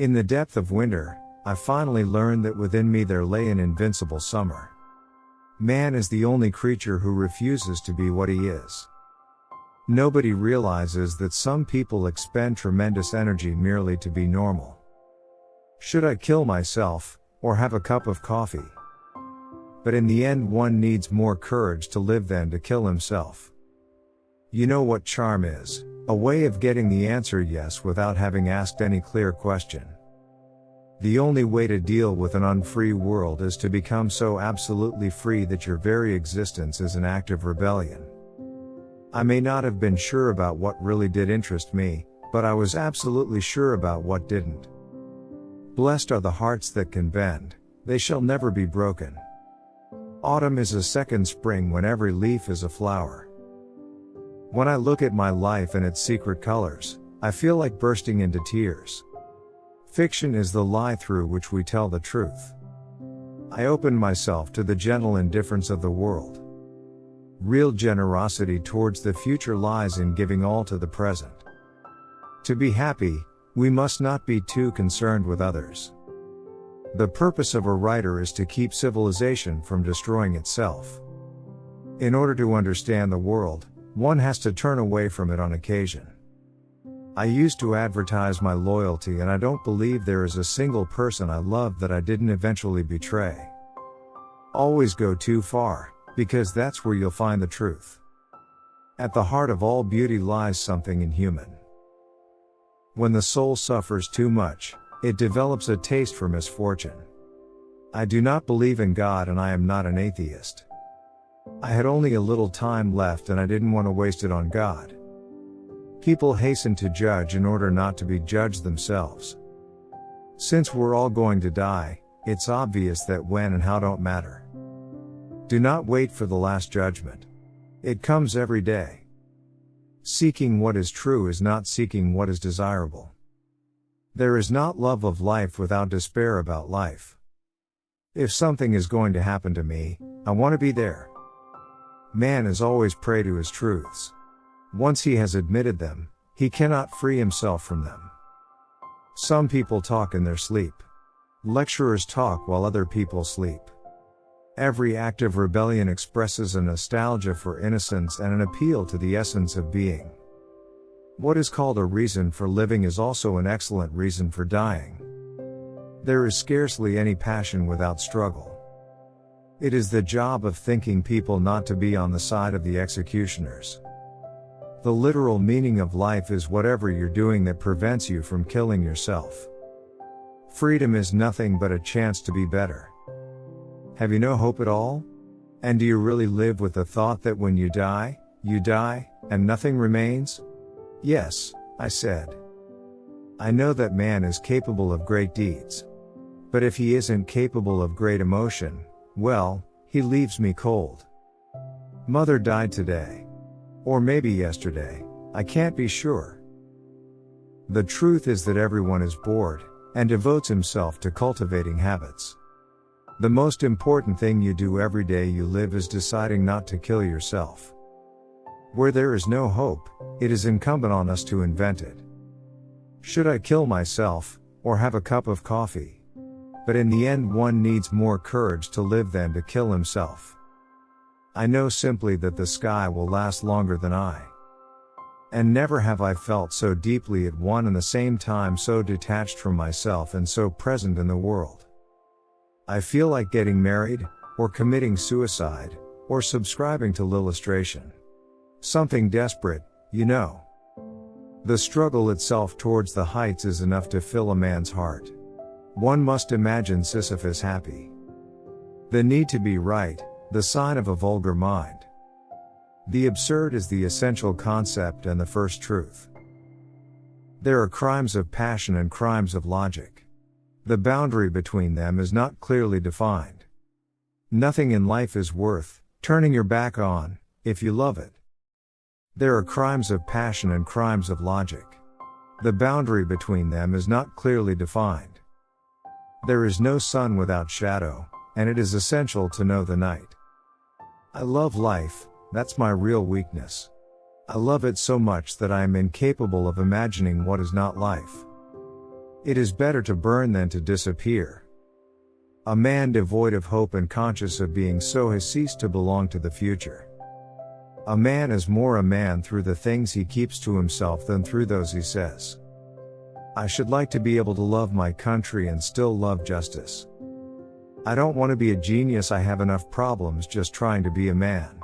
In the depth of winter, I finally learned that within me there lay an invincible summer. Man is the only creature who refuses to be what he is. Nobody realizes that some people expend tremendous energy merely to be normal. Should I kill myself, or have a cup of coffee? But in the end one needs more courage to live than to kill himself. You know what charm is? A way of getting the answer yes without having asked any clear question. The only way to deal with an unfree world is to become so absolutely free that your very existence is an act of rebellion. I may not have been sure about what really did interest me, but I was absolutely sure about what didn't. Blessed are the hearts that can bend, they shall never be broken. Autumn is a second spring when every leaf is a flower. When I look at my life and its secret colors, I feel like bursting into tears. Fiction is the lie through which we tell the truth. I open myself to the gentle indifference of the world. Real generosity towards the future lies in giving all to the present. To be happy, we must not be too concerned with others. The purpose of a writer is to keep civilization from destroying itself. In order to understand the world, one has to turn away from it on occasion. I used to advertise my loyalty and I don't believe there is a single person I love that I didn't eventually betray. Always go too far, because that's where you'll find the truth. At the heart of all beauty lies something inhuman. When the soul suffers too much, it develops a taste for misfortune. I do not believe in God and I am not an atheist. I had only a little time left and I didn't want to waste it on God. People hasten to judge in order not to be judged themselves. Since we're all going to die, it's obvious that when and how don't matter. Do not wait for the last judgment. It comes every day. Seeking what is true is not seeking what is desirable. There is not love of life without despair about life. If something is going to happen to me, I want to be there. Man is always prey to his truths. Once he has admitted them, he cannot free himself from them. Some people talk in their sleep. Lecturers talk while other people sleep. Every act of rebellion expresses a nostalgia for innocence and an appeal to the essence of being. What is called a reason for living is also an excellent reason for dying. There is scarcely any passion without struggle. It is the job of thinking people not to be on the side of the executioners. The literal meaning of life is whatever you're doing that prevents you from killing yourself. Freedom is nothing but a chance to be better. Have you no hope at all? And do you really live with the thought that when you die, and nothing remains? Yes, I said. I know that man is capable of great deeds. But if he isn't capable of great emotion, well, he leaves me cold. Mother died today. Or maybe yesterday, I can't be sure. The truth is that everyone is bored, and devotes himself to cultivating habits. The most important thing you do every day you live is deciding not to kill yourself. Where there is no hope, it is incumbent on us to invent it. Should I kill myself, or have a cup of coffee? But in the end one needs more courage to live than to kill himself. I know simply that the sky will last longer than I. And never have I felt so deeply at one and the same time so detached from myself and so present in the world. I feel like getting married, or committing suicide, or subscribing to Lillustration. Something desperate, you know. The struggle itself towards the heights is enough to fill a man's heart. One must imagine Sisyphus happy. The need to be right, the sign of a vulgar mind. The absurd is the essential concept and the first truth. There are crimes of passion and crimes of logic. The boundary between them is not clearly defined. Nothing in life is worth turning your back on, if you love it. There are crimes of passion and crimes of logic. The boundary between them is not clearly defined. There is no sun without shadow, and it is essential to know the night. I love life, that's my real weakness. I love it so much that I am incapable of imagining what is not life. It is better to burn than to disappear. A man devoid of hope and conscious of being so has ceased to belong to the future. A man is more a man through the things he keeps to himself than through those he says. I should like to be able to love my country and still love justice. I don't want to be a genius, I have enough problems just trying to be a man.